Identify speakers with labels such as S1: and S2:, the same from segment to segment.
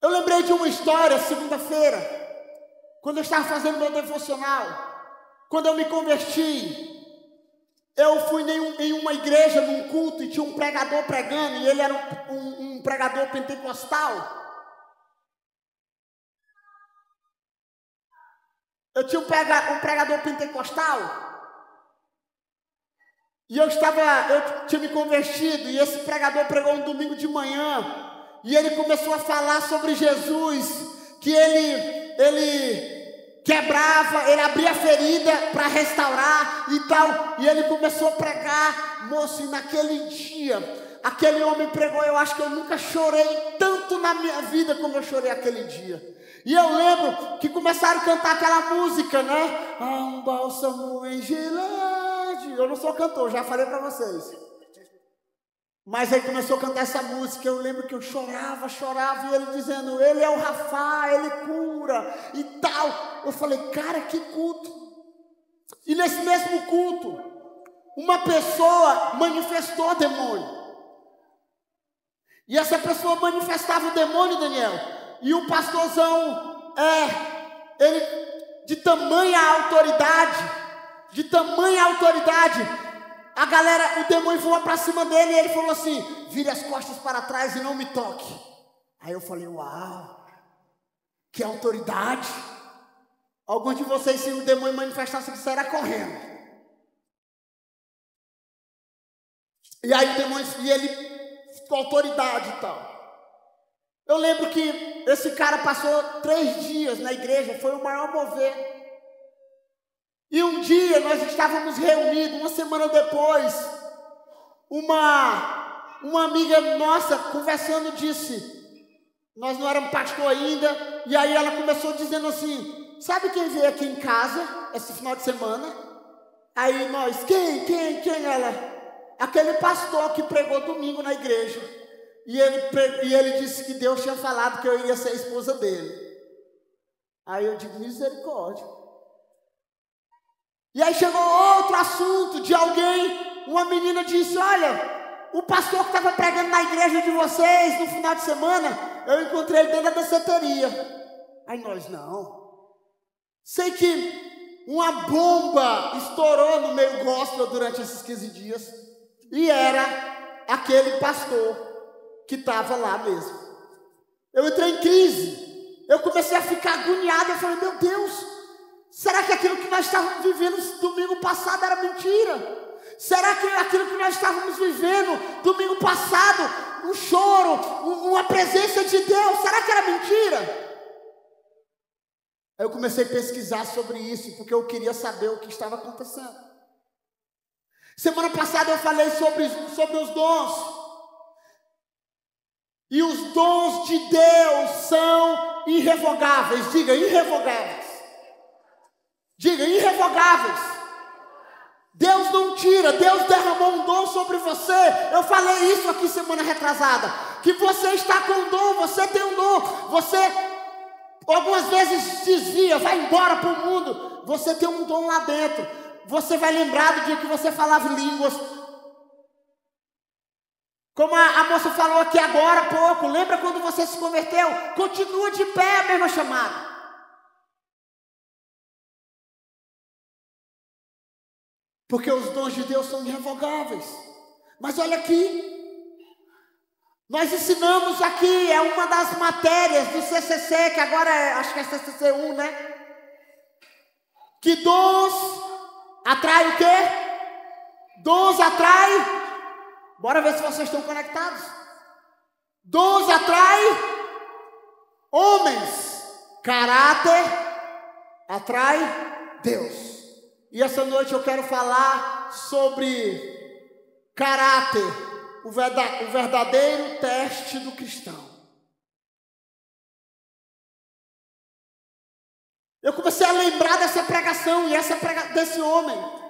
S1: Eu lembrei de uma história, segunda-feira, quando eu estava fazendo meu devocional, quando eu me converti. Eu fui em uma igreja, num culto, e tinha um pregador pregando, e ele era um pregador pentecostal. Eu tinha um pregador pentecostal, e eu tinha me convertido, e esse pregador pregou um domingo de manhã, e ele começou a falar sobre Jesus, que ele quebrava, ele abria a ferida para restaurar e tal, e ele começou a pregar, moço, e naquele dia, aquele homem pregou, eu acho que eu nunca chorei tanto na minha vida como eu chorei aquele dia. E eu lembro que começaram a cantar aquela música, né? Há um bálsamo em Gileade. Eu não sou cantor, já falei para vocês. Mas aí começou a cantar essa música, eu lembro que eu chorava, e ele dizendo, ele é o Rafa, ele cura e tal. Eu falei, cara, que culto. E nesse mesmo culto, uma pessoa manifestou demônio. E essa pessoa manifestava o demônio, Daniel. E o pastorzão, ele de tamanha autoridade, a galera, o demônio voou para cima dele e ele falou assim, vire as costas para trás e não me toque. Aí eu falei, uau, que autoridade. Alguns de vocês, se o demônio manifestasse, sairá correndo. E aí o demônio, e ele, com autoridade e tal. Eu lembro que esse cara passou 3 dias na igreja, foi o maior mover. E um dia nós estávamos reunidos, uma semana depois, uma amiga nossa conversando disse, nós não éramos pastor ainda, e aí ela começou dizendo assim, sabe quem veio aqui em casa esse final de semana? Aí nós, quem ela? Aquele pastor que pregou domingo na igreja. E ele disse que Deus tinha falado que eu iria ser a esposa dele. Aí eu digo, misericórdia. E aí chegou outro assunto de alguém, uma menina disse, olha, o pastor que estava pregando na igreja de vocês no final de semana, eu encontrei ele dentro da danceteria. Aí nós, não. Sei que uma bomba estourou no meio gospel durante esses 15 dias, e era aquele pastor que estava lá mesmo. Eu entrei em crise, eu comecei a ficar agoniado, eu falei, meu Deus, será que aquilo que nós estávamos vivendo domingo passado era mentira? Será que aquilo que nós estávamos vivendo domingo passado, um choro, uma presença de Deus, será que era mentira? Aí eu comecei a pesquisar sobre isso, porque eu queria saber o que estava acontecendo. Semana passada eu falei sobre os dons. E os dons de Deus são irrevogáveis. Diga, irrevogáveis. Diga, irrevogáveis. Deus não tira, Deus derramou um dom sobre você. Eu falei isso aqui semana retrasada, que você está com um dom, você tem um dom. Você algumas vezes desvia, vai embora para o mundo. Você tem um dom lá dentro. Você vai lembrar do dia que você falava línguas. Como a moça falou aqui agora há pouco, lembra quando você se converteu? Continua de pé a mesma chamada. Porque os dons de Deus são irrevogáveis. Mas olha aqui, nós ensinamos aqui, é uma das matérias do CCC, que agora acho que é CCC 1, né? Que dons atrai o quê? Dons atrai... Bora ver se vocês estão conectados. Dons atrai homens. Caráter atrai Deus. E essa noite eu quero falar sobre caráter, o verdadeiro teste do cristão. Eu comecei a lembrar dessa pregação e desse homem.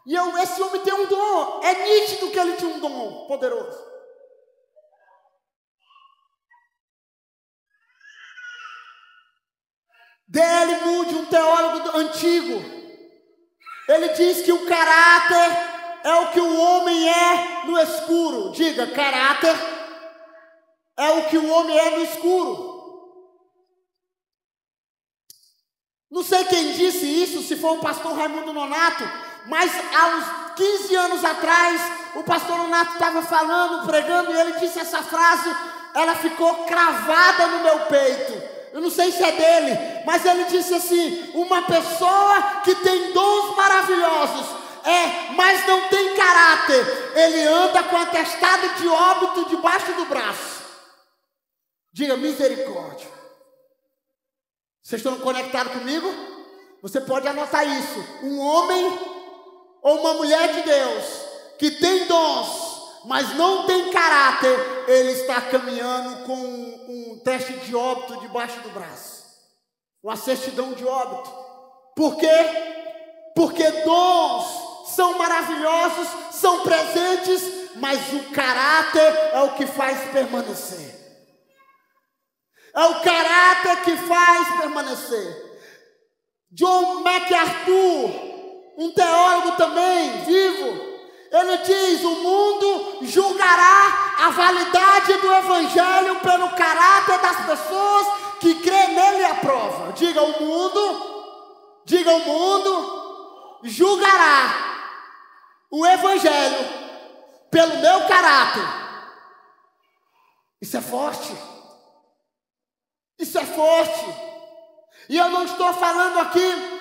S1: E esse homem tem um dom. É nítido que ele tinha um dom poderoso. D.L. Moody, um teólogo antigo, ele diz que o caráter é o que o homem é no escuro. Diga, caráter é o que o homem é no escuro. Não sei quem disse isso, se foi o pastor Raimundo Nonato, mas há uns 15 anos atrás, o pastor Nonato estava falando, pregando, e ele disse essa frase, ela ficou cravada no meu peito. Eu não sei se é dele, mas ele disse assim: uma pessoa que tem dons maravilhosos, mas não tem caráter, ele anda com atestado de óbito debaixo do braço. Diga misericórdia. Vocês estão conectados comigo? Você pode anotar isso. Um homem ou uma mulher de Deus que tem dons, mas não tem caráter, ele está caminhando com um teste de óbito debaixo do braço, uma certidão de óbito. Por quê? Porque dons são maravilhosos, são presentes, mas o caráter é o que faz permanecer. É o caráter que faz permanecer. John MacArthur, um teólogo também vivo, ele diz: o mundo julgará a validade do evangelho pelo caráter das pessoas que crê nele e aprova. Diga o mundo julgará o evangelho pelo meu caráter. Isso é forte. Isso é forte. E eu não estou falando aqui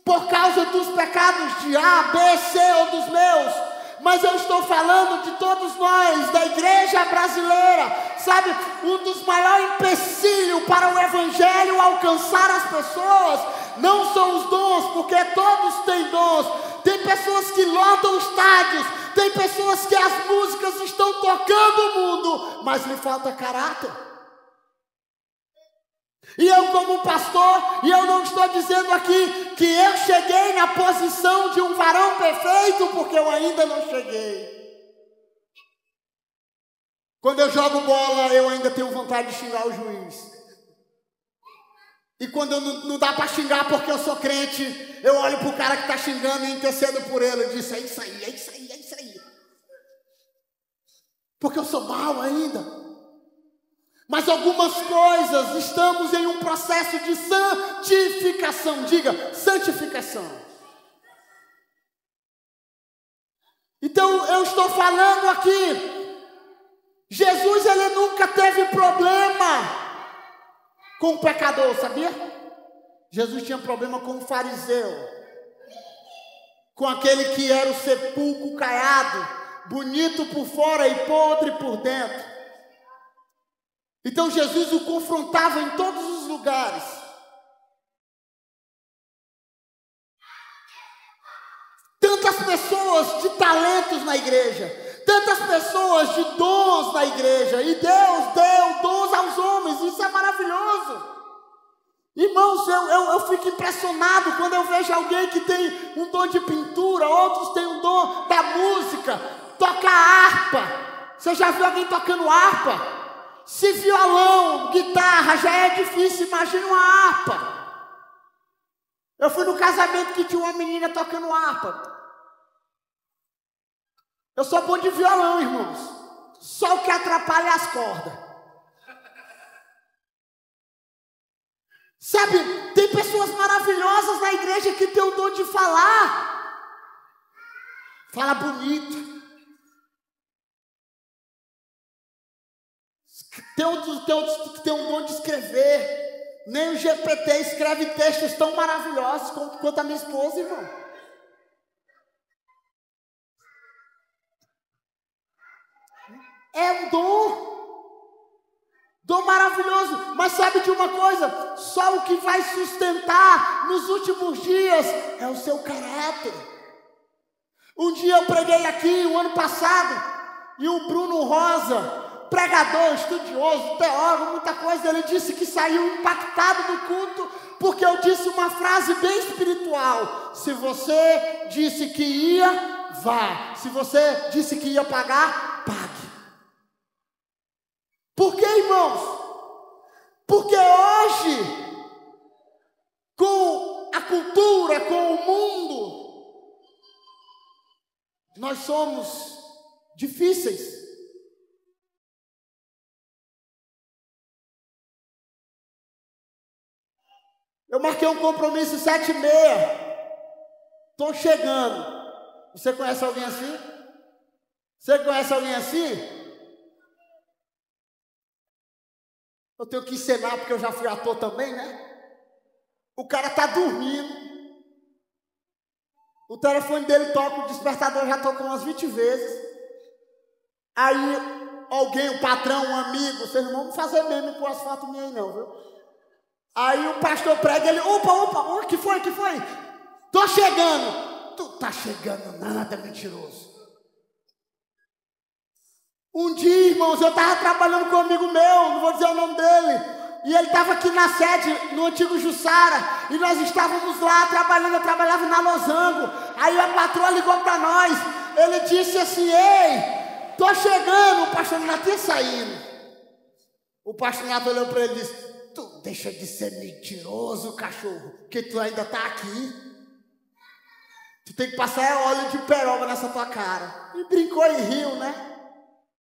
S1: por causa dos pecados de A, B, C ou dos meus, mas eu estou falando de todos nós, da igreja brasileira. Sabe, um dos maiores empecilhos para o evangelho alcançar as pessoas não são os dons, porque todos têm dons. Tem pessoas que lotam estádios, tem pessoas que as músicas estão tocando o mundo, mas lhe falta caráter. E eu, como pastor, e eu não estou dizendo aqui que eu cheguei na posição de um varão perfeito, porque eu ainda não cheguei. Quando eu jogo bola, eu ainda tenho vontade de xingar o juiz. E quando não dá para xingar porque eu sou crente, eu olho para o cara que está xingando e intercedo por ele. Eu disse: é isso aí, é isso aí, é isso aí. Porque eu sou mau ainda. Mas algumas coisas, estamos em um processo de santificação. Diga, santificação. Então eu estou falando aqui, Jesus, ele nunca teve problema com o pecador, sabia? Jesus tinha problema com o fariseu, com aquele que era o sepulcro caiado, bonito por fora e podre por dentro. Então Jesus o confrontava em todos os lugares. Tantas pessoas de talentos na igreja, tantas pessoas de dons na igreja, e Deus deu dons aos homens, isso é maravilhoso. Irmãos, eu fico impressionado quando eu vejo alguém que tem um dom de pintura, outros têm um dom da música, toca harpa. Você já viu alguém tocando harpa? Se violão, guitarra já é difícil, imagina uma harpa. Eu fui no casamento que tinha uma menina tocando harpa. Eu sou bom de violão, irmãos. Só o que atrapalha é as cordas. Sabe, tem pessoas maravilhosas na igreja que tem o dom de falar. Fala bonito. Tem outros que tem um dom de escrever. Nem o GPT escreve textos tão maravilhosos quanto a minha esposa, irmão. É um dom maravilhoso. Mas sabe de uma coisa? Só o que vai sustentar nos últimos dias é o seu caráter. Um dia eu preguei aqui, o ano passado, e o Bruno Rosa, pregador, estudioso, teólogo, muita coisa, ele disse que saiu impactado do culto, porque eu disse uma frase bem espiritual: se você disse que ia, vá. Se você disse que ia pagar, pague. Por quê, irmãos? Porque hoje, com a cultura, com o mundo, nós somos difíceis. Eu marquei um compromisso 7h30. Estou chegando. Você conhece alguém assim? Você conhece alguém assim? Eu tenho que encenar porque eu já fui ator também, né? O cara tá dormindo. O telefone dele toca, o despertador já tocou umas 20 vezes. Aí alguém, um patrão, um amigo, vocês não vão fazer meme com as fotos minhas aí não, viu? Aí o pastor prega, ele, opa, que foi? Tô chegando. Tu tá chegando nada, mentiroso. Um dia, irmãos, eu estava trabalhando com um amigo meu, não vou dizer o nome dele, e ele estava aqui na sede, no antigo Jussara, e nós estávamos lá trabalhando, eu trabalhava na Losango. Aí a patroa ligou para nós, ele disse assim, ei, tô chegando, o pastor Renato ia saindo. O pastor Renato olhou para ele e disse, tu deixa de ser mentiroso, cachorro, que tu ainda está aqui. Tu tem que passar óleo de peroba nessa tua cara. E brincou e riu, né?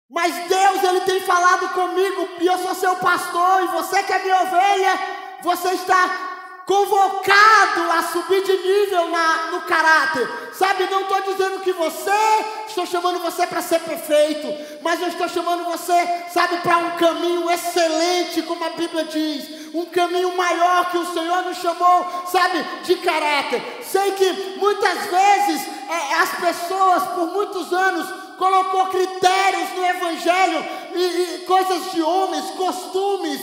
S1: Mas Deus, Ele tem falado comigo, e eu sou seu pastor, e você que é minha ovelha, você está convocado a subir de nível no caráter. Sabe, não estou dizendo que estou chamando você para ser perfeito, mas eu estou chamando você, sabe, para um caminho excelente, como a Bíblia diz, um caminho maior que o Senhor nos chamou, sabe, de caráter. Sei que muitas vezes as pessoas, por muitos anos, colocou critérios no Evangelho e coisas de homens, costumes,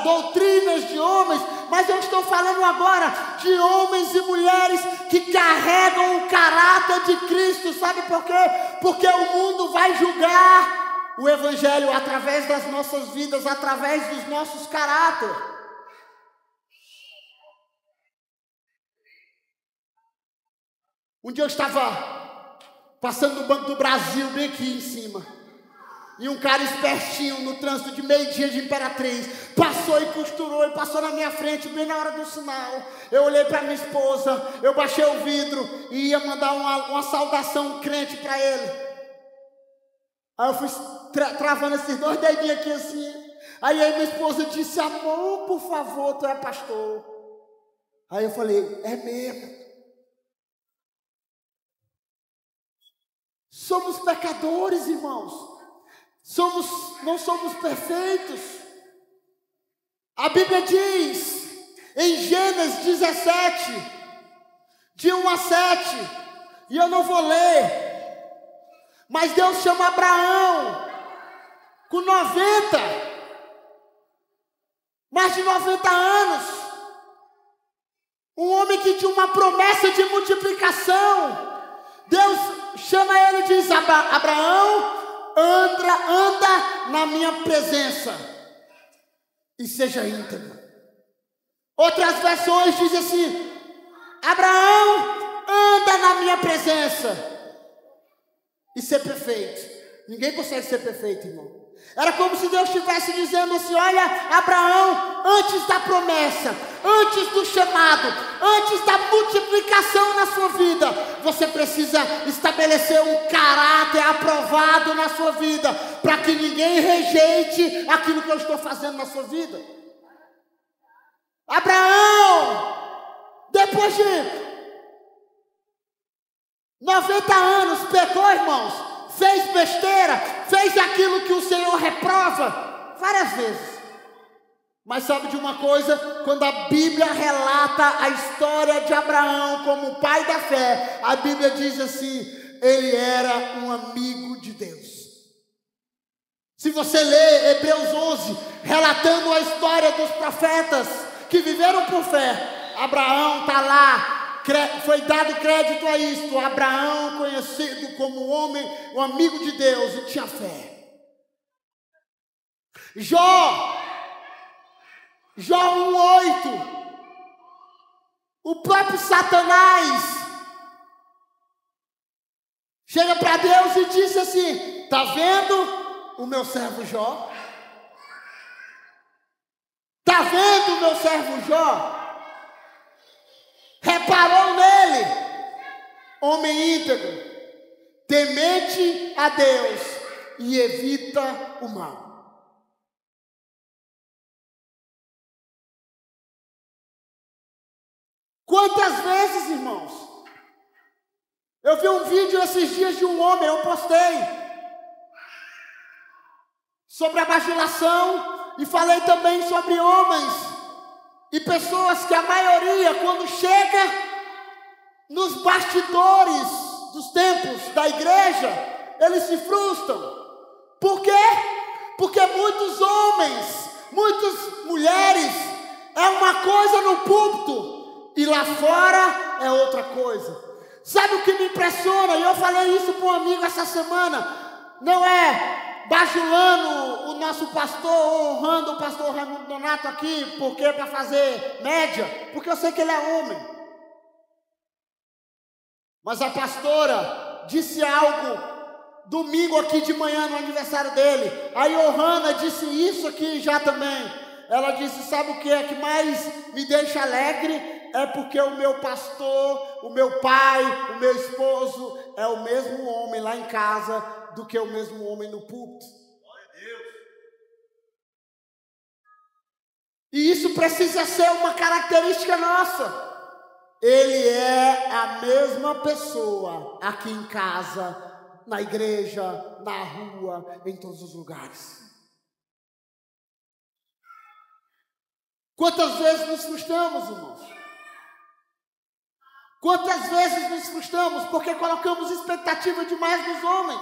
S1: doutrinas de homens, mas eu estou falando agora de homens e mulheres que carregam o caráter de Cristo. Sabe por quê? Porque o mundo vai julgar o Evangelho através das nossas vidas, através dos nossos caráteres. Um dia eu estava passando no Banco do Brasil, bem aqui em cima. E um cara espertinho no trânsito de meio-dia de Imperatriz passou e costurou, e passou na minha frente bem na hora do sinal. Eu olhei para minha esposa, eu baixei o vidro e ia mandar uma saudação crente para ele. Aí eu fui travando esses dois dedinhos aqui assim. Aí minha esposa disse, amor, por favor, tu é pastor. Aí eu falei, é mesmo. Somos pecadores, irmãos. Não somos perfeitos. A Bíblia diz, em Gênesis 17, de 1 a 7, e eu não vou ler, mas Deus chama Abraão, com mais de 90 anos, um homem que tinha uma promessa de multiplicação. Deus chama ele e diz, Abraão, anda na minha presença e seja íntegro. Outras versões dizem assim, Abraão, anda na minha presença e ser perfeito. Ninguém consegue ser perfeito, irmão. Era como se Deus estivesse dizendo assim, olha, Abraão, antes da promessa, antes do chamado, antes da multiplicação na sua vida, você precisa estabelecer um caráter aprovado na sua vida, para que ninguém rejeite aquilo que eu estou fazendo na sua vida. Abraão, depois de 90 anos, pecou, irmãos, fez besteira, fez aquilo que o Senhor reprova várias vezes. Mas sabe de uma coisa? Quando a Bíblia relata a história de Abraão como o pai da fé, a Bíblia diz assim, ele era um amigo de Deus. Se você lê Hebreus 11, relatando a história dos profetas que viveram por fé, Abraão está lá. Foi dado crédito a isto. Abraão, conhecido como um amigo de Deus, e tinha fé. Jó 1:8, o próprio Satanás chega para Deus e disse assim, está vendo o meu servo Jó? Está vendo o meu servo Jó? Reparou nele, homem íntegro, temente a Deus e evita o mal. Quantas vezes, irmãos? Eu vi um vídeo esses dias de um homem, eu postei, sobre a bajulação, e falei também sobre homens e pessoas que a maioria, quando chega nos bastidores dos templos da igreja, eles se frustram. Por quê? Porque muitos homens, muitas mulheres, é uma coisa no púlpito e lá fora é outra coisa. Sabe o que me impressiona? E eu falei isso para um amigo essa semana. Não é bajulando o nosso pastor, honrando o pastor Raimundo Donato aqui, porque para fazer média, porque eu sei que ele é homem. Mas a pastora disse algo domingo aqui de manhã no aniversário dele. A Johanna disse isso aqui já também. Ela disse, sabe o que é que mais me deixa alegre? É porque o meu pastor, o meu pai, o meu esposo é o mesmo homem lá em casa do que o mesmo homem no púlpito. Glória a Deus. E isso precisa ser uma característica nossa. Ele é a mesma pessoa aqui em casa, na igreja, na rua, em todos os lugares. Quantas vezes nos frustramos, irmãos? Quantas vezes nos frustramos porque colocamos expectativa demais nos homens?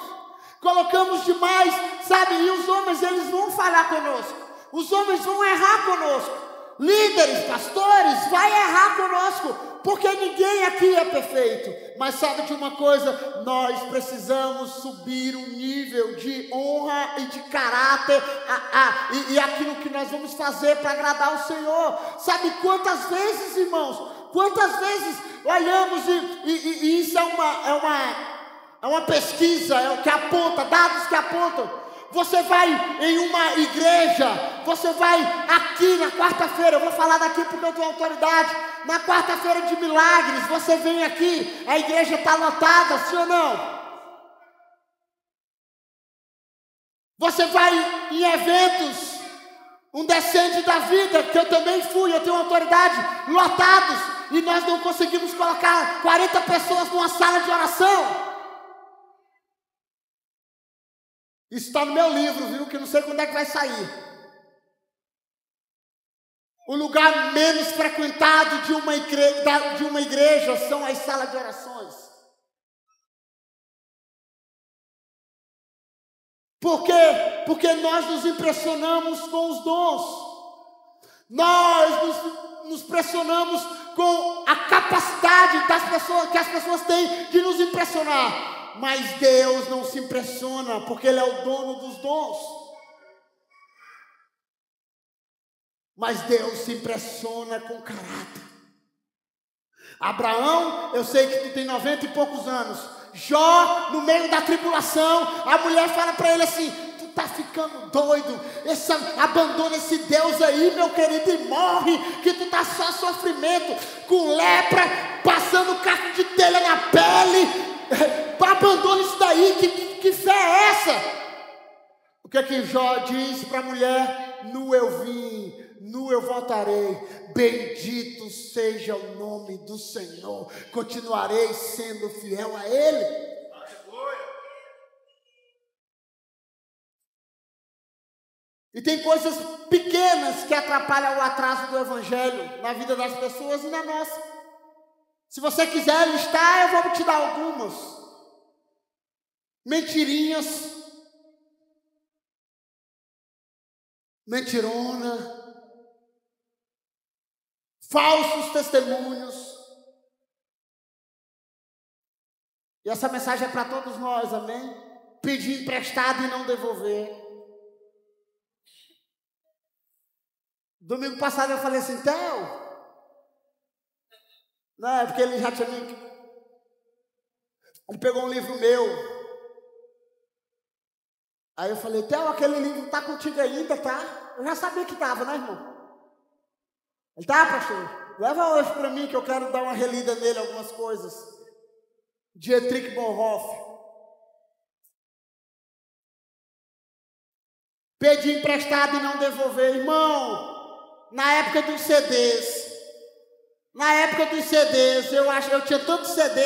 S1: Colocamos demais, sabe? E os homens, eles vão falhar conosco. Os homens vão errar conosco. Líderes, pastores, vai errar conosco. Porque ninguém aqui é perfeito. Mas sabe de uma coisa? Nós precisamos subir um nível de honra e de caráter e aquilo que nós vamos fazer para agradar o Senhor. Sabe quantas vezes, irmãos? Quantas vezes olhamos e isso é uma pesquisa, é o que aponta, dados que apontam. Você vai em uma igreja, você vai aqui na quarta-feira, eu vou falar daqui porque eu tenho autoridade, na quarta-feira de milagres, você vem aqui, a igreja está lotada, sim ou não? Você vai em eventos, um descende da vida, que eu também fui, eu tenho autoridade, lotados, e nós não conseguimos colocar 40 pessoas numa sala de oração. Isso está no meu livro, viu? Que não sei quando é que vai sair. O lugar menos frequentado de uma igreja são as salas de orações. Por quê? Porque nós nos impressionamos com os dons. Nós nos impressionamos com a capacidade das pessoas, que as pessoas têm de nos impressionar. Mas Deus não se impressiona, porque Ele é o dono dos dons. Mas Deus se impressiona com caráter. Abraão, eu sei que tu tem 90 e poucos anos. Jó, no meio da tribulação, a mulher fala para ele assim, tu tá ficando doido, abandona esse Deus aí, meu querido, e morre, que tu tá só sofrimento, com lepra, passando caco de telha na pele. Abandona isso daí, que fé é essa? O que é que Jó diz para a mulher? Nu eu vim, nu eu voltarei, bendito seja o nome do Senhor, continuarei sendo fiel a Ele. E tem coisas pequenas que atrapalham o atraso do Evangelho na vida das pessoas e na nossa. Se você quiser listar, eu vou te dar algumas. Mentirinhas, mentirona, falsos testemunhos. E essa mensagem é para todos nós, amém? Pedir emprestado e não devolver. Domingo passado eu falei assim, Theo, não, é porque ele já tinha me... Ele pegou um livro meu. Aí eu falei, Theo, aquele livro está contigo ainda, tá? Eu já sabia que estava, né, irmão? Ele tá, pastor? Leva hoje para mim que eu quero dar uma relida nele, algumas coisas. Dietrich Bonhoeffer. Pedir emprestado e não devolver. Irmão, na época dos CDs, Na época dos CDs, eu tinha tanto CD.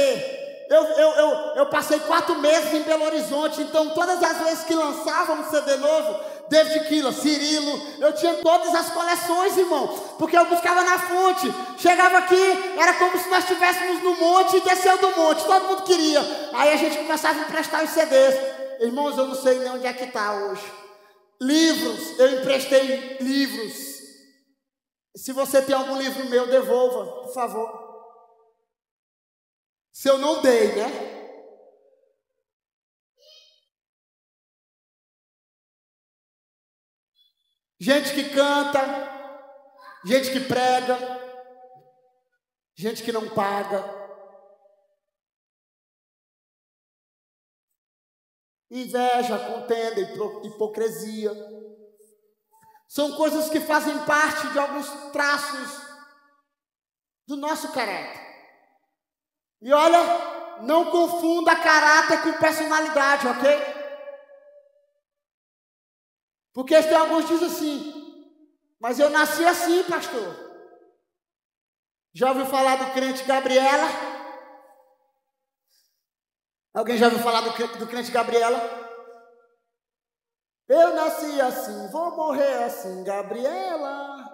S1: Eu passei 4 meses em Belo Horizonte, então todas as vezes que lançavam um CD novo, David Keelan, Cirilo, eu tinha todas as coleções, irmão, porque eu buscava na fonte. Chegava aqui, era como se nós estivéssemos no monte e desceu do monte, todo mundo queria. Aí a gente começava a emprestar os CDs. Irmãos, eu não sei nem onde é que está hoje. Livros, eu emprestei livros. Se você tem algum livro meu, devolva, por favor. Se eu não dei, né? Gente que canta, gente que prega, gente que não paga. Inveja, contenda, hipocrisia. São coisas que fazem parte de alguns traços do nosso caráter. E olha, não confunda caráter com personalidade, ok? Porque tem alguns que dizem assim, mas eu nasci assim, pastor. Já ouviu falar do crente Gabriela? Alguém já ouviu falar do crente Gabriela? Eu nasci assim, vou morrer assim, Gabriela.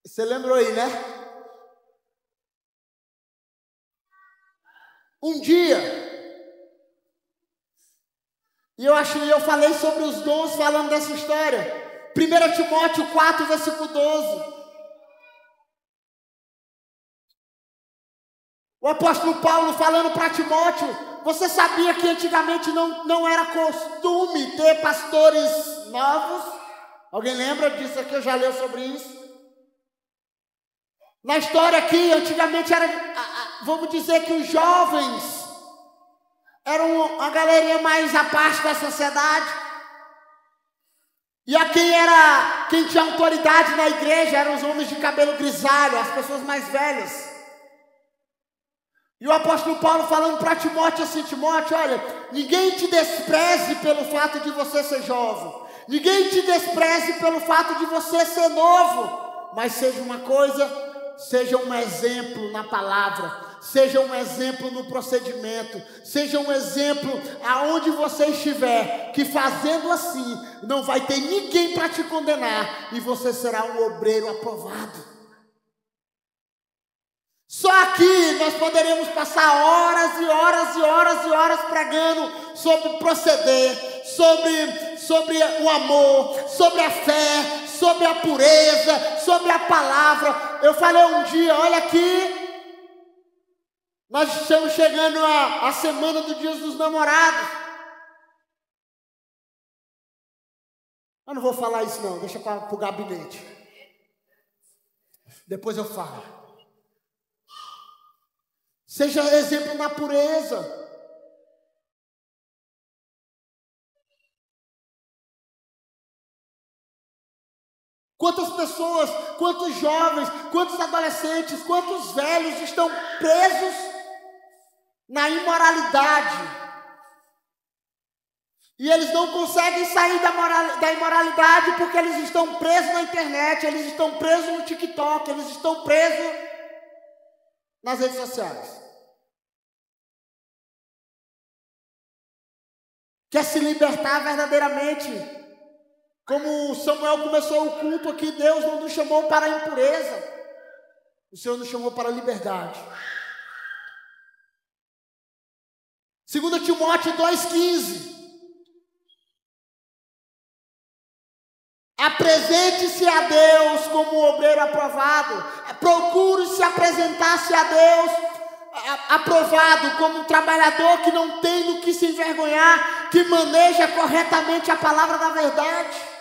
S1: Você lembrou aí, né? Um dia, e eu falei sobre os dons falando dessa história. 1 Timóteo 4, versículo 12. O apóstolo Paulo falando para Timóteo, você sabia que antigamente não era costume ter pastores novos? Alguém lembra disso aqui? Eu já leu sobre isso? Na história aqui, antigamente era, vamos dizer que os jovens eram a galerinha mais à parte da sociedade. E quem tinha autoridade na igreja eram os homens de cabelo grisalho, as pessoas mais velhas. E o apóstolo Paulo falando para Timóteo assim, Timóteo, olha, ninguém te despreze pelo fato de você ser jovem. Ninguém te despreze pelo fato de você ser novo. Mas seja uma coisa, seja um exemplo na palavra, seja um exemplo no procedimento, seja um exemplo aonde você estiver, que fazendo assim, não vai ter ninguém para te condenar, e você será um obreiro aprovado. Só aqui nós poderíamos passar horas e horas e horas e horas pregando sobre proceder, sobre o amor, sobre a fé, sobre a pureza, sobre a palavra. Eu falei um dia, olha aqui, nós estamos chegando à semana do Dia dos Namorados. Eu não vou falar isso não, deixa para o gabinete. Depois eu falo. Seja exemplo na pureza. Quantas pessoas, quantos jovens, quantos adolescentes, quantos velhos estão presos na imoralidade. E eles não conseguem sair da imoralidade porque eles estão presos na internet, eles estão presos no TikTok, eles estão presos nas redes sociais. Quer se libertar verdadeiramente. Como Samuel começou o culto aqui, Deus não nos chamou para a impureza. O Senhor nos chamou para a liberdade. 2 Timóteo 2,15. Apresente-se a Deus como obreiro aprovado. Procure se apresentar-se a Deus aprovado como um trabalhador que não tem do que se envergonhar, que maneja corretamente a palavra da verdade.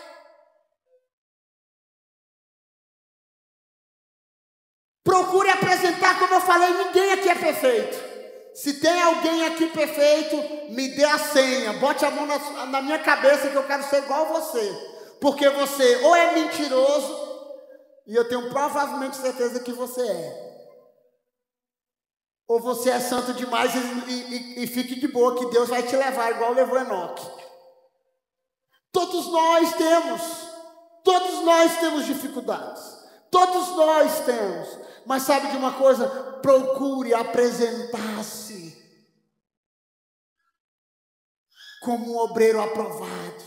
S1: Procure apresentar, como eu falei, ninguém aqui é perfeito. Se tem alguém aqui perfeito, me dê a senha, bote a mão na minha cabeça que eu quero ser igual a você. Porque você ou é mentiroso, e eu tenho provavelmente certeza que você é. Ou você é santo demais e fique de boa que Deus vai te levar igual levou Enoque. Todos nós temos dificuldades. Todos nós temos. Mas sabe de uma coisa? Procure apresentar-se como um obreiro aprovado,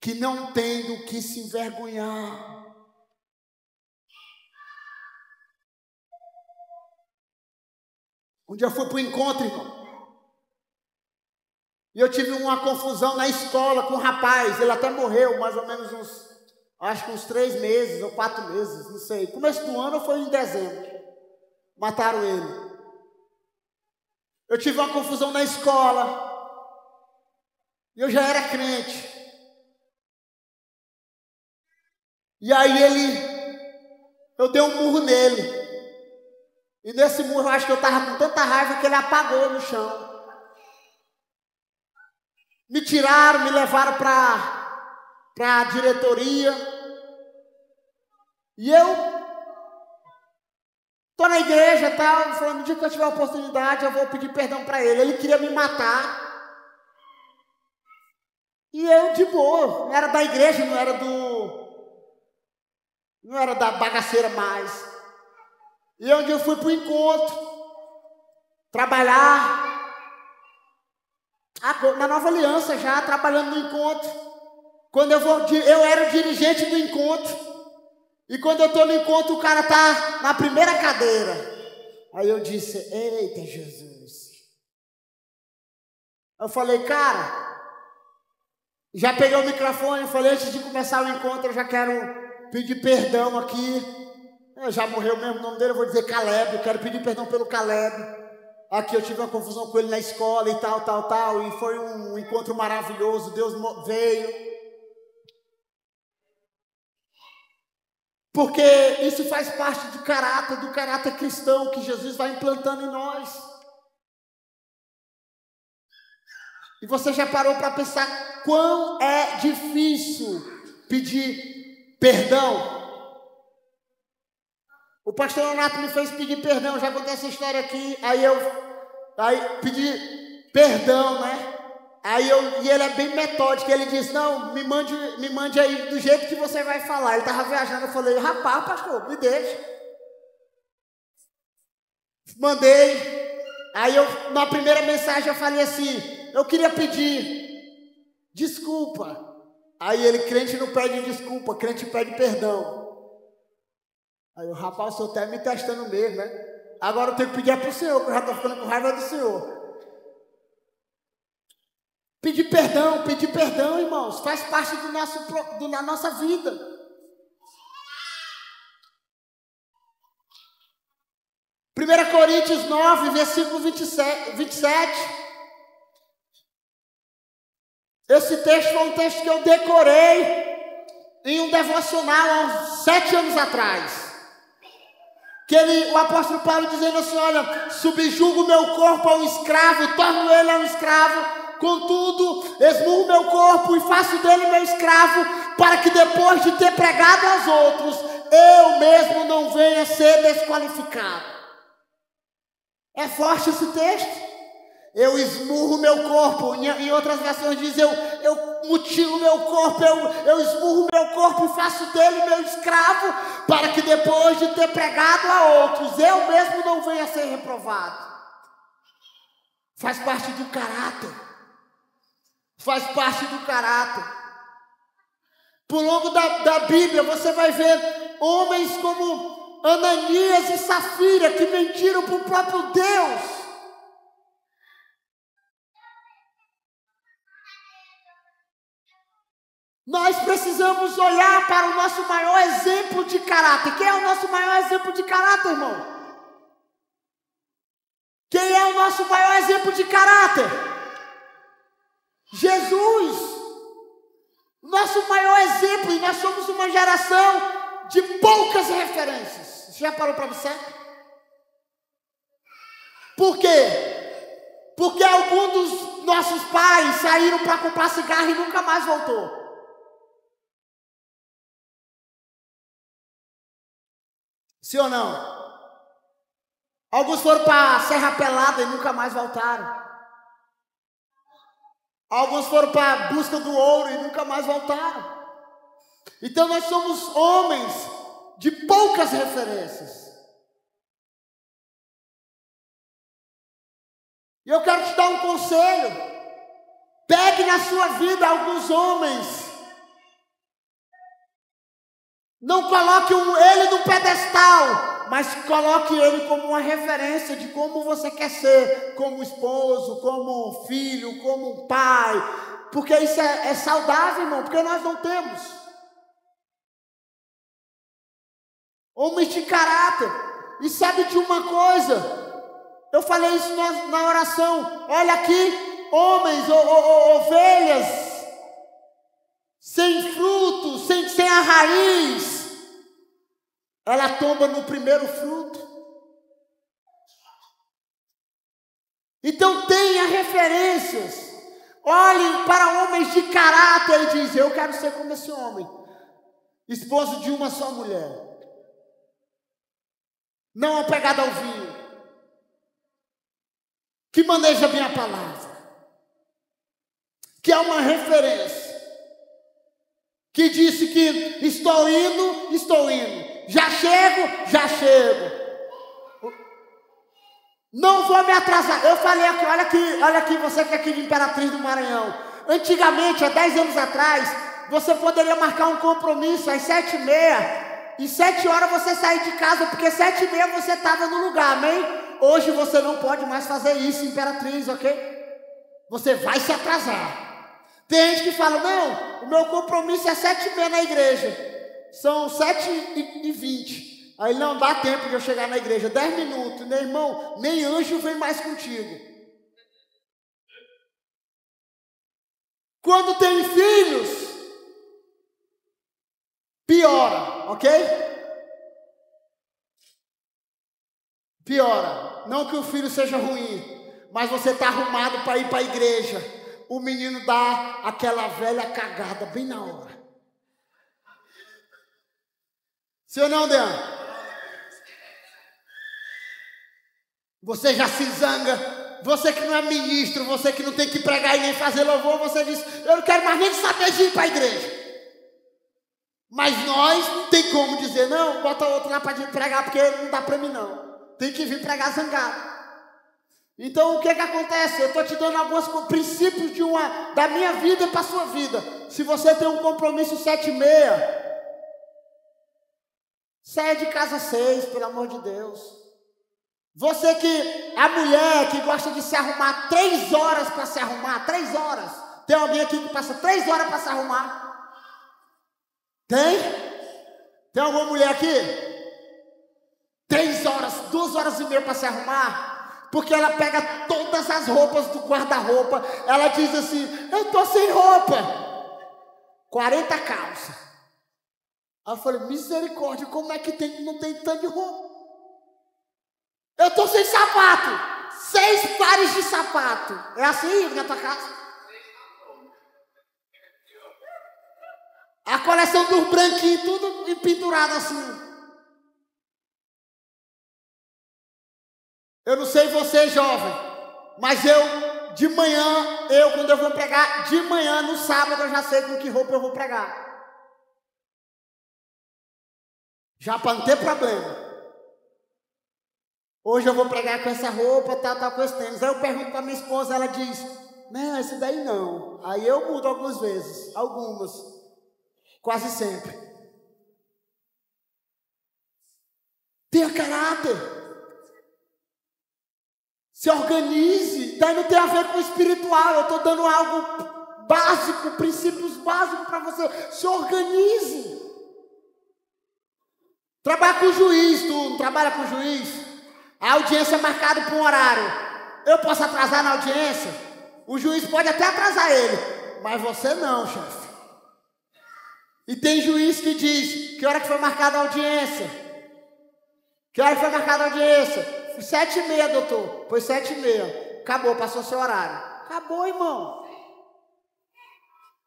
S1: que não tem do que se envergonhar. Um dia eu fui para o encontro, irmão. E eu tive uma confusão na escola com um rapaz. Ele até morreu, mais ou menos acho que uns 3 meses ou 4 meses, não sei. Começo do ano ou foi em dezembro. Mataram ele. Eu tive uma confusão na escola. E eu já era crente. E aí eu dei um murro nele. E nesse murro eu acho que eu estava com tanta raiva que ele apagou no chão. Me tiraram, me levaram para a diretoria. E eu estou na igreja e tal, falando, no dia que eu tiver a oportunidade, eu vou pedir perdão para ele. Ele queria me matar. E eu, de boa, não era da igreja, não era da bagaceira mais. E onde eu fui para o encontro, trabalhar, na Nova Aliança já, trabalhando no encontro. Quando eu era o dirigente do encontro. E quando eu estou no encontro, o cara está na primeira cadeira. Aí eu disse, eita Jesus. Eu falei, cara, já peguei o microfone, falei, antes de começar o encontro, eu já quero pedir perdão aqui. Já morreu mesmo o nome dele, eu vou dizer Caleb, eu quero pedir perdão pelo Caleb. Aqui eu tive uma confusão com ele na escola e tal, e foi um encontro maravilhoso, Deus veio. Porque isso faz parte do caráter cristão que Jesus vai implantando em nós. E você já parou para pensar quão é difícil pedir perdão? O pastor Leonardo me fez pedir perdão, já contei essa história aqui, aí pedi perdão, né? E ele é bem metódico, ele disse, não, me mande aí do jeito que você vai falar. Ele estava viajando, eu falei, rapaz, pastor, me deixa. Mandei, aí na primeira mensagem eu falei assim, eu queria pedir desculpa. Aí ele, crente não pede desculpa, crente pede perdão. Aí eu, rapaz, o senhor está me testando mesmo, né? Agora eu tenho que pedir para o senhor, que eu já estou ficando com raiva do senhor. Pedir perdão, irmãos, faz parte da nossa vida. Primeira Coríntios 9, versículo 27. Esse texto foi um texto que eu decorei em um devocional há uns 7 anos atrás. O apóstolo Paulo dizendo assim, olha, subjugo o meu corpo a um escravo, torno ele a um escravo, contudo, esmurro meu corpo e faço dele meu escravo, para que depois de ter pregado aos outros, eu mesmo não venha ser desqualificado. É forte esse texto. Eu esmurro meu corpo, em outras versões diz, eu mutilo meu corpo, eu esmurro meu corpo e faço dele meu escravo, para que depois de ter pregado a outros, eu mesmo não venha a ser reprovado. Faz parte do caráter. Faz parte do caráter. Por longo da Bíblia, você vai ver homens como Ananias e Safira, que mentiram para o próprio Deus. Nós precisamos olhar para o nosso maior exemplo de caráter. Quem é o nosso maior exemplo de caráter, irmão? Quem é o nosso maior exemplo de caráter? Jesus. Nosso maior exemplo. E nós somos uma geração de poucas referências. Você já parou para pensar? Por quê? Porque alguns dos nossos pais saíram para comprar cigarro e nunca mais voltou. Sim ou não? Alguns foram para a Serra Pelada e nunca mais voltaram. Alguns foram para a busca do ouro e nunca mais voltaram. Então nós somos homens de poucas referências. E eu quero te dar um conselho. Pegue na sua vida alguns homens. Não coloque ele no pedestal, mas coloque ele como uma referência de como você quer ser, como esposo, como filho, como pai. Porque isso é saudável, irmão, porque nós não temos. Homens de caráter. E sabe de uma coisa? Eu falei isso na oração. Olha aqui, homens, ovelhas, sem fruto, sem a raiz, ela tomba no primeiro fruto. Então tenha referências. Olhe para homens de caráter e diz: eu quero ser como esse homem, esposo de uma só mulher, não apegado ao vinho, que maneja bem a palavra, que é uma referência, que disse que estou indo, já chego, não vou me atrasar. Eu falei aqui, olha aqui, você que é aqui de Imperatriz do Maranhão. Antigamente, há 10 anos atrás, você poderia marcar um compromisso às 7h30, e 7 horas você sair de casa, porque 7h30 você estava no lugar, amém? Hoje você não pode mais fazer isso, Imperatriz, ok? Você vai se atrasar. Tem gente que fala: não, o meu compromisso é 7h30 na igreja. São 7h20. Aí não dá tempo de eu chegar na igreja. 10 minutos, meu irmão, nem anjo vem mais contigo. Quando tem filhos, piora, ok? Piora. Não que o filho seja ruim, mas você está arrumado para ir para a igreja. O menino dá aquela velha cagada bem na hora. Sim ou não, Dean? Você já se zanga. Você que não é ministro, você que não tem que pregar e nem fazer louvor, você diz: eu não quero mais nem saber de ir para a igreja. Mas nós não tem como dizer: não, bota outro lá para pregar, porque não dá para mim não. Tem que vir pregar zangado. Então o que acontece? Eu estou te dando alguns princípios da minha vida para a sua vida. Se você tem um compromisso 7h30, saia de casa 6, pelo amor de Deus. Você que, a mulher que gosta de se arrumar 3 horas para se arrumar, 3 horas. Tem alguém aqui que passa 3 horas para se arrumar? Tem? Tem alguma mulher aqui? 3 horas, 2h30 para se arrumar? Porque ela pega todas as roupas do guarda-roupa, ela diz assim: eu estou sem roupa. 40 calças. Aí eu falei: misericórdia, como é que não tem tanto de roupa? Eu estou sem sapato. 6 pares de sapato. É assim na tua casa? A coleção dos branquinhos, tudo pendurado assim. Eu não sei você, jovem, mas de manhã, quando eu vou pregar, de manhã, no sábado, eu já sei com que roupa eu vou pregar. Já para não ter problema. Hoje eu vou pregar com essa roupa, tal, com esse tênis. Aí eu pergunto para minha esposa, ela diz: não, esse daí não. Aí eu mudo algumas vezes, quase sempre. Tenha caráter. Se organize. Daí não tem a ver com o espiritual. Eu estou dando algo básico, princípios básicos para você. Se organize. Trabalha com o juiz, tu não trabalha com o juiz? A audiência é marcada por um horário. Eu posso atrasar na audiência? O juiz pode até atrasar ele, mas você não, chefe. E tem juiz que diz: que hora que foi marcada a audiência? Que hora que foi marcada a audiência? 7h30, doutor. Foi 7h30. Acabou, passou seu horário. Acabou, irmão.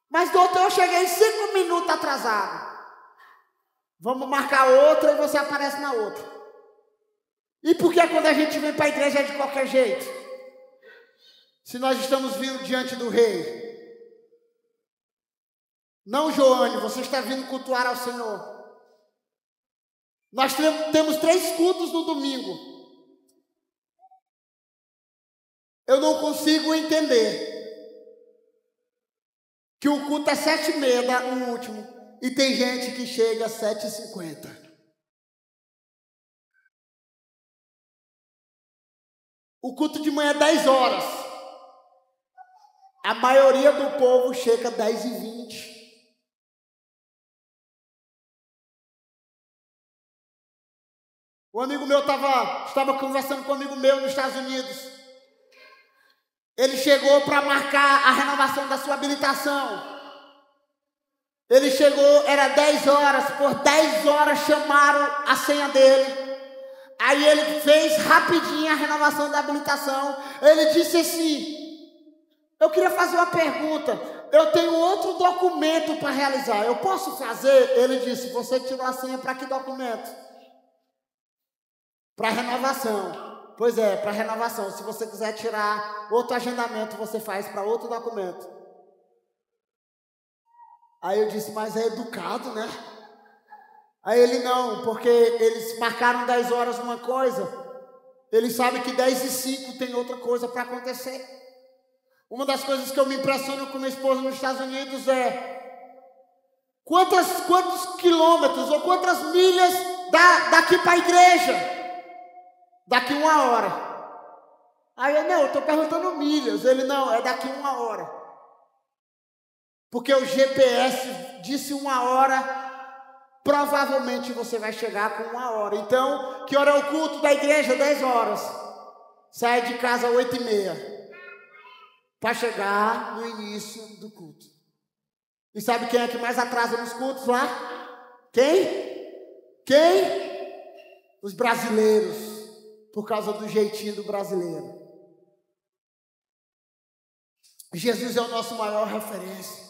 S1: Mas, doutor, eu cheguei 5 minutos atrasado. Vamos marcar outra e você aparece na outra. E por que quando a gente vem para a igreja é de qualquer jeito? Se nós estamos vindo diante do rei. Não, Joane, você está vindo cultuar ao Senhor. Nós temos 3 cultos no domingo. Eu não consigo entender que o culto é 7h30, o último, e tem gente que chega às 7h50. O culto de manhã é 10 horas. A maioria do povo chega às 10h20. Um amigo meu estava conversando com um amigo meu nos Estados Unidos. Ele chegou para marcar a renovação da sua habilitação. Ele chegou, era 10 horas, por 10 horas chamaram a senha dele. Aí ele fez rapidinho a renovação da habilitação. Ele disse assim: eu queria fazer uma pergunta. Eu tenho outro documento para realizar. Eu posso fazer? Ele disse: você tirou a senha para que documento? Para renovação. Pois é, para renovação. Se você quiser tirar outro agendamento, você faz para outro documento. Aí eu disse: mas é educado, né? Aí ele: não, porque eles marcaram 10 horas uma coisa, eles sabem que 10h05 tem outra coisa para acontecer. Uma das coisas que eu me impressiono com minha esposa nos Estados Unidos é quantos quilômetros ou quantas milhas daqui para a igreja? Daqui 1 hora. Aí eu: não, eu estou perguntando milhas. Ele: não, é daqui 1 hora. Porque o GPS disse 1 hora, provavelmente você vai chegar com 1 hora. Então, que hora é o culto da igreja? 10 horas. Sai de casa às 8h30. Para chegar no início do culto. E sabe quem é que mais atrasa nos cultos lá? Quem? Os brasileiros. Por causa do jeitinho do brasileiro. Jesus é o nosso maior referência.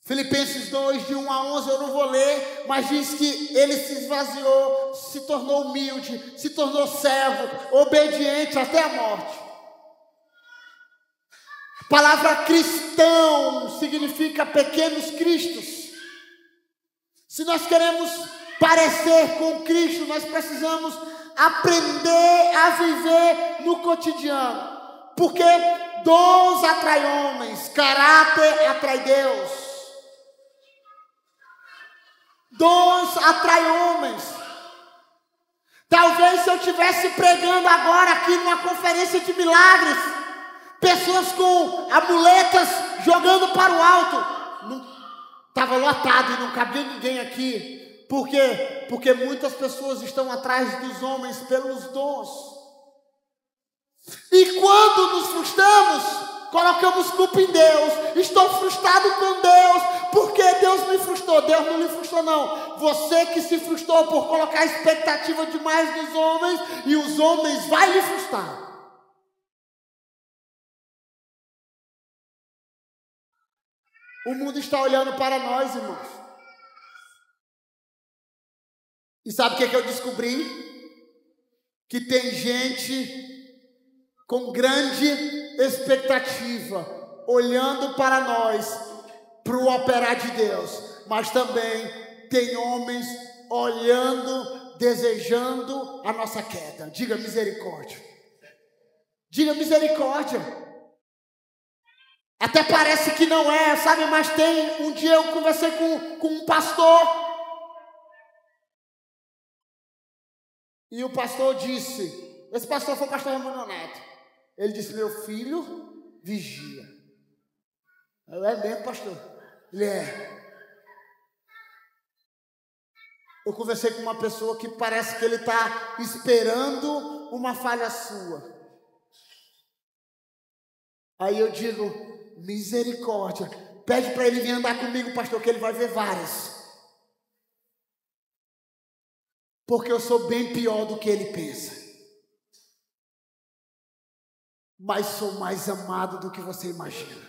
S1: Filipenses 2, de 1 a 11, eu não vou ler, mas diz que ele se esvaziou, se tornou humilde, se tornou servo, obediente até a morte. A palavra cristão significa pequenos cristos. Se nós queremos parecer com Cristo, nós precisamos aprender a viver no cotidiano. Porque dons atrai homens, caráter atrai Deus. Dons atrai homens. Talvez se eu estivesse pregando agora aqui numa conferência de milagres, pessoas com amuletas jogando para o alto, estava lotado e não cabia ninguém aqui. Por quê? Porque muitas pessoas estão atrás dos homens pelos dons. E quando nos frustramos, colocamos culpa em Deus. Estou frustrado com Deus, porque Deus me frustrou. Deus não me frustrou, não. Você que se frustrou por colocar expectativa demais nos homens, e os homens vão lhe frustrar. O mundo está olhando para nós, irmãos. E sabe o que eu descobri? Que tem gente com grande expectativa, olhando para nós, para o operar de Deus. Mas também tem homens olhando, desejando a nossa queda. Diga misericórdia. Diga misericórdia. Até parece que não é, sabe? Mas tem. Um dia eu conversei com um pastor. E o pastor disse, esse pastor foi o pastor Ramon Neto. Ele disse: meu filho, vigia. Eu: é mesmo, pastor? Ele: é. Eu conversei com uma pessoa que parece que ele está esperando uma falha sua. Aí eu digo: misericórdia. Pede para ele vir andar comigo, pastor, que ele vai ver várias. Porque eu sou bem pior do que ele pensa. Mas sou mais amado do que você imagina.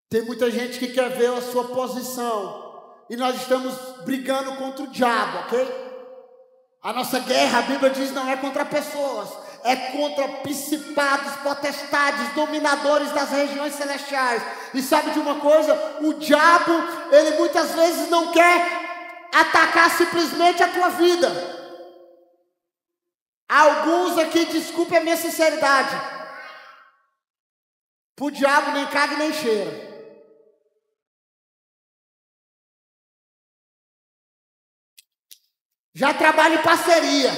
S1: Tem muita gente que quer ver a sua posição. E nós estamos brigando contra o diabo, ok? A nossa guerra, a Bíblia diz, não é contra pessoas. é contra principados, potestades, dominadores das regiões celestiais. E sabe de uma coisa? O diabo, ele muitas vezes não quer atacar simplesmente a tua vida. Alguns aqui, desculpe a minha sinceridade, pro diabo nem caga nem cheira. Já trabalho em parceria.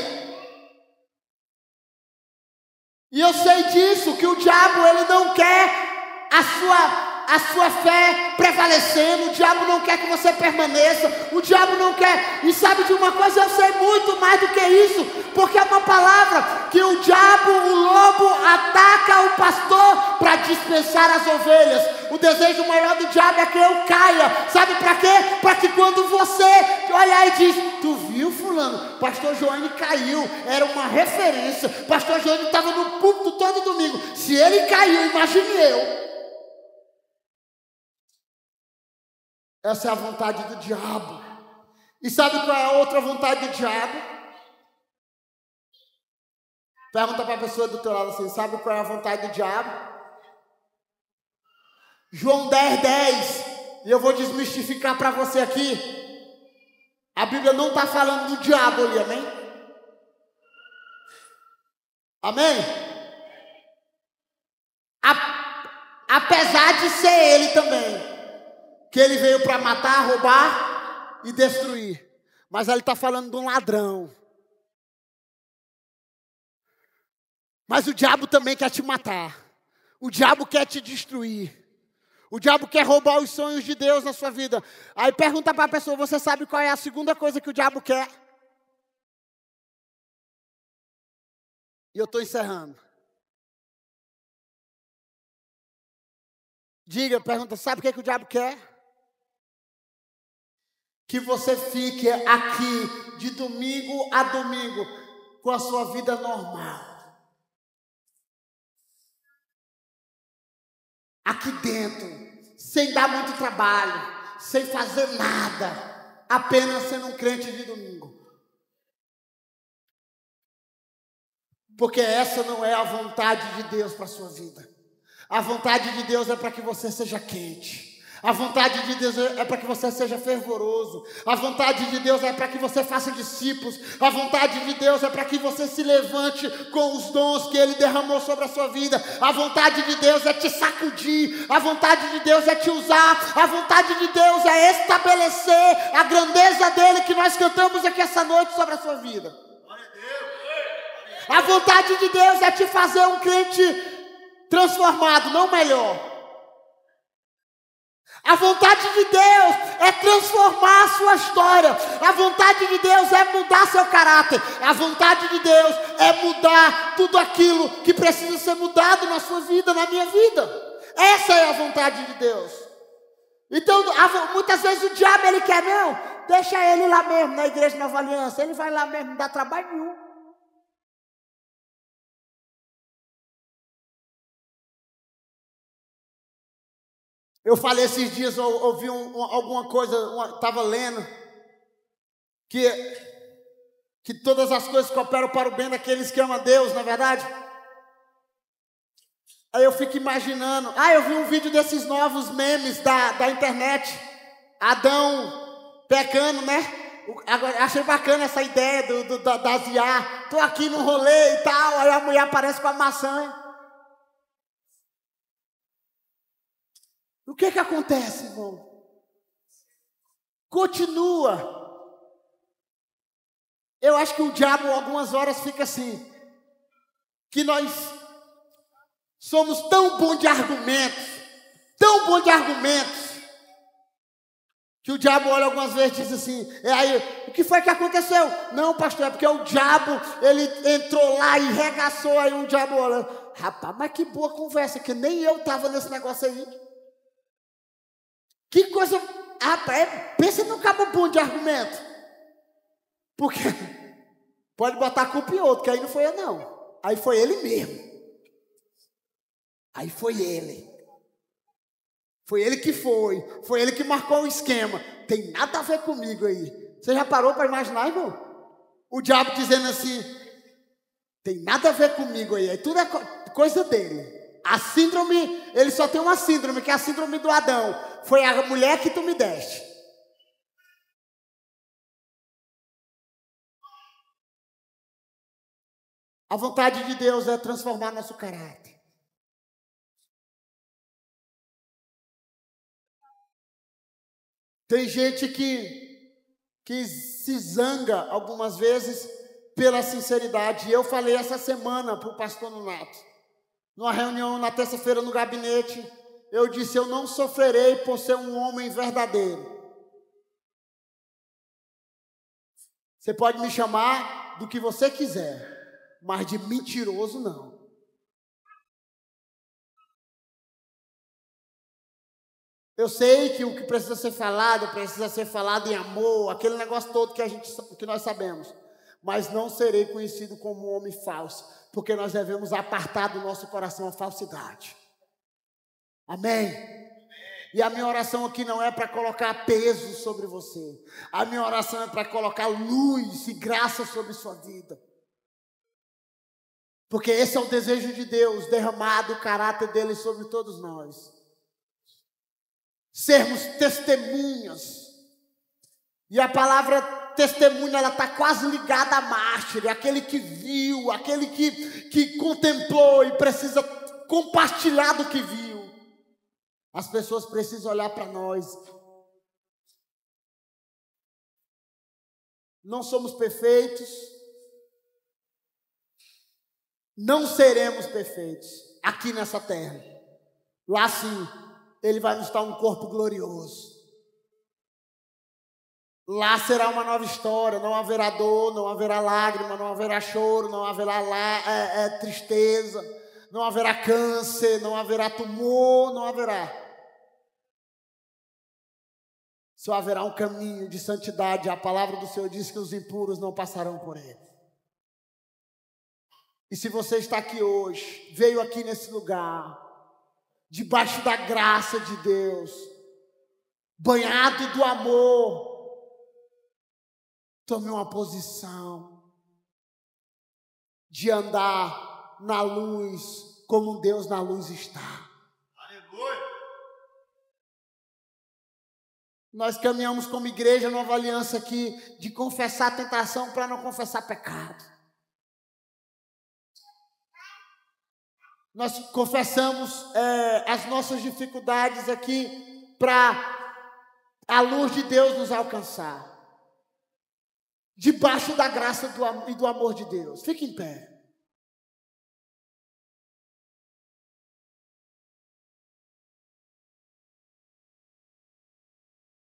S1: E eu sei disso, que o diabo, ele não quer a sua fé prevalecendo. O diabo não quer que você permaneça. O diabo não quer. E sabe de uma coisa? Eu sei muito mais do que isso. Porque é uma palavra que o diabo, o lobo, ataca o pastor para dispensar as ovelhas. O desejo maior do diabo é que eu caia. Sabe para quê? Para que quando você olhar e diz: tu viu fulano? Pastor Joane caiu. Era uma referência. Pastor Joane estava no púlpito todo domingo. Se ele caiu, imagine eu. Essa é a vontade do diabo. E sabe qual é a outra vontade do diabo? Pergunta para a pessoa do teu lado assim: sabe qual é a vontade do diabo? João 10:10. E eu vou desmistificar para você aqui. A Bíblia não está falando do diabo ali, amém? Amém? Apesar de ser ele também, que ele veio para matar, roubar e destruir. Mas ele está falando de um ladrão. Mas o diabo também quer te matar. O diabo quer te destruir. O diabo quer roubar os sonhos de Deus na sua vida. Aí pergunta para a pessoa: você sabe qual é a segunda coisa que o diabo quer? E eu estou encerrando. Diga, pergunta: sabe o que o diabo quer? Que você fique aqui de domingo a domingo com a sua vida normal. Aqui dentro, sem dar muito trabalho, sem fazer nada, apenas sendo um crente de domingo. Porque essa não é a vontade de Deus para a sua vida. A vontade de Deus é para que você seja quente. A vontade de Deus é para que você seja fervoroso. A vontade de Deus é para que você faça discípulos. A vontade de Deus é para que você se levante com os dons que Ele derramou sobre a sua vida. A vontade de Deus é te sacudir. A vontade de Deus é te usar. A vontade de Deus é estabelecer a grandeza dEle que nós cantamos aqui essa noite sobre a sua vida. A vontade de Deus é te fazer um crente transformado, não melhor. A vontade de Deus é transformar a sua história. A vontade de Deus é mudar seu caráter. A vontade de Deus é mudar tudo aquilo que precisa ser mudado na sua vida, na minha vida. Essa é a vontade de Deus. Então, muitas vezes o diabo, ele quer, não, deixa ele lá mesmo, na igreja Nova Aliança. Ele vai lá mesmo, não dá trabalho nenhum. Eu falei esses dias, eu ouvi alguma coisa, estava lendo, que todas as coisas cooperam para o bem daqueles que amam a Deus, não é verdade? Aí eu fico imaginando, eu vi um vídeo desses novos memes da internet, Adão pecando, né? Agora, achei bacana essa ideia das IA, tô aqui no rolê e tal, aí a mulher aparece com a maçã. O que acontece, irmão? Continua. Eu acho que o diabo algumas horas fica assim, que nós somos tão bons de argumentos, que o diabo olha algumas vezes e diz assim, aí, o que foi que aconteceu? Não, pastor, é porque o diabo, ele entrou lá e regaçou, aí o diabo olha, rapaz, mas que boa conversa, que nem eu estava nesse negócio aí. Que coisa, rapaz, pensa num cabo bom de argumento. Porque pode botar a culpa em outro, que aí não foi eu não. Aí foi ele mesmo. Aí foi ele. Foi ele que foi. Foi ele que marcou o esquema. Tem nada a ver comigo aí. Você já parou para imaginar, irmão? O diabo dizendo assim, Tem nada a ver comigo aí tudo é coisa dele. A síndrome, ele só tem uma síndrome, que é a síndrome do Adão. Foi a mulher que tu me deste. A vontade de Deus é transformar nosso caráter. Tem gente que se zanga algumas vezes pela sinceridade. Eu falei essa semana para o pastor Nonato, numa reunião na terça-feira no gabinete, eu disse: eu não sofrerei por ser um homem verdadeiro. Você pode me chamar do que você quiser, mas de mentiroso não. Eu sei que o que precisa ser falado em amor, aquele negócio todo que nós sabemos. Mas não serei conhecido como um homem falso, porque nós devemos apartar do nosso coração a falsidade. Amém? E a minha oração aqui não é para colocar peso sobre você. A minha oração é para colocar luz e graça sobre sua vida. Porque esse é o desejo de Deus, derramado o caráter dele sobre todos nós. Sermos testemunhas. E a palavra testemunha, ela está quase ligada a mártir, aquele que viu, aquele que contemplou e precisa compartilhar do que viu. As pessoas precisam olhar para nós. Não somos perfeitos. Não seremos perfeitos aqui nessa terra. Lá sim, Ele vai nos dar um corpo glorioso. Lá será uma nova história. Não haverá dor, não haverá lágrima, não haverá choro, não haverá tristeza, não haverá câncer, não haverá tumor, não haverá. Só haverá um caminho de santidade. A palavra do Senhor diz que os impuros não passarão por ele. E se você está aqui hoje, veio aqui nesse lugar, debaixo da graça de Deus, banhado do amor, tome uma posição de andar na luz, como Deus na luz está. Aleluia! Nós caminhamos como igreja Nova Aliança aqui, de confessar a tentação para não confessar pecado. Nós confessamos as nossas dificuldades aqui para a luz de Deus nos alcançar. Debaixo da graça e do amor de Deus. Fique em pé.